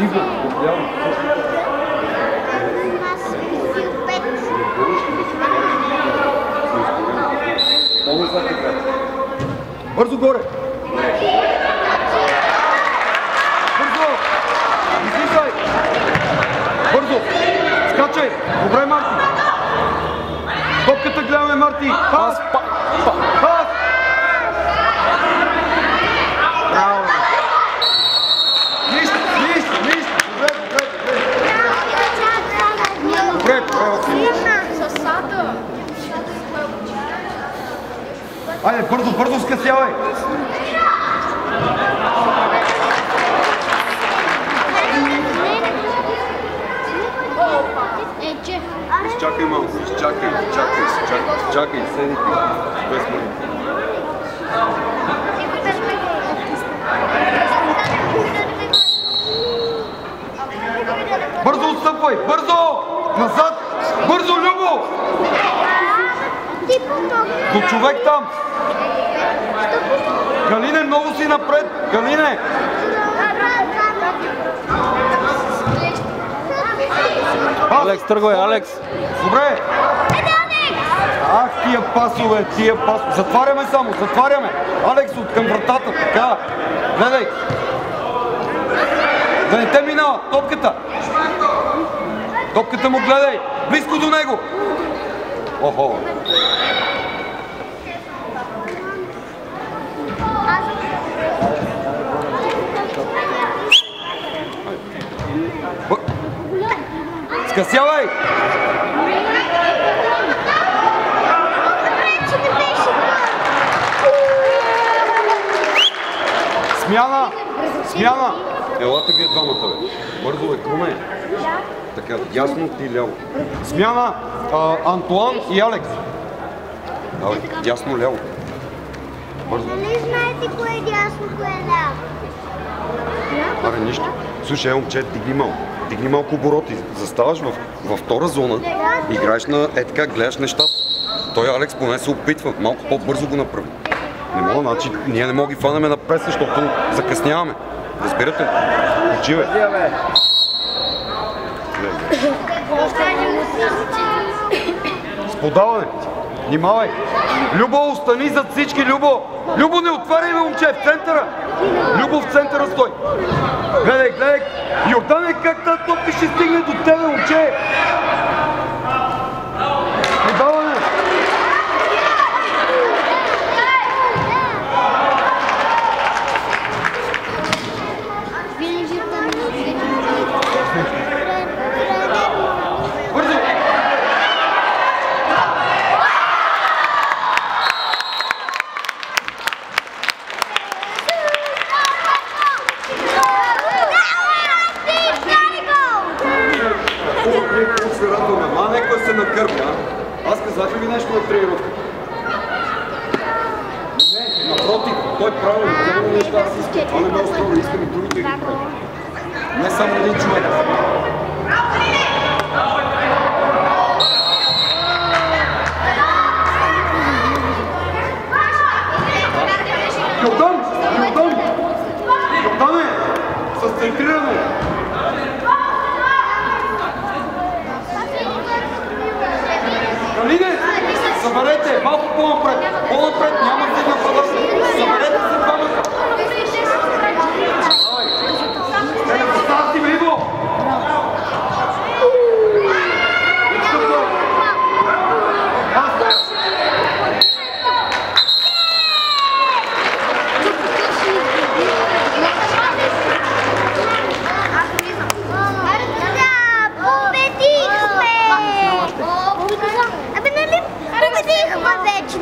Иво, отляво. Бързо горе! Бързо! Излизай! Бързо! Скачай! Добре, Марти! Топката гледаме, Марти! Пас! Пас! Браво! Нищо! Добре! Айде, бързо скъсявай! Чакай малко, чакай, седи ти, без мъни. Бързо отстъпвай, бързо! Назад! Бързо, Любо! До човек там! Галине, много си напред! Галине! Алекс, тръгвай, Алекс! Добре! Ах, тия пасове! Затваряме само, затваряме! Алекс, от към вратата, така! Гледай! Да не те минава! Топката! Топката му гледай! Близко до него! Охо! Скъсявай! Смяна! Елата вие двамата, бе. Бързо, бе, круме. Така, ясно ти ляво. Смяна! Антуан и Алекс. Давай, ясно ляво. Бързо. Нали знаете кое е дясно, кое е ляво? Аре, нищо. Слушай, момче, дигни малко обороти. Заставаш във втора зона, играеш на така, гледаш нещата. Той Алекс поне се опитва, малко по-бързо го направи. Не мога, значи ние не мога ги фанеме на преса, защото закъсняваме. Разбирате ли? Учи, бе. С подаване. Внимавай. Любо, остани зад всички, Любо. Любо, не отваряй, момче, в центъра. Любо, в центъра стой. Гледай. Йордане, как тази топка ще стигне до тебе, момче? Подаване. Нека се накърпи, а? Аз казах ли ви нещо на тренировка? Не, напротив, той правилно неща аз искам. Това не ме устрои, искам и другите ги прави. Не само един човек. Йордане, с центриране. Галине, съберете, малко по-напред, няма да нападат. Съберете се двамата. Не поставя си, Иво! Победихме вече!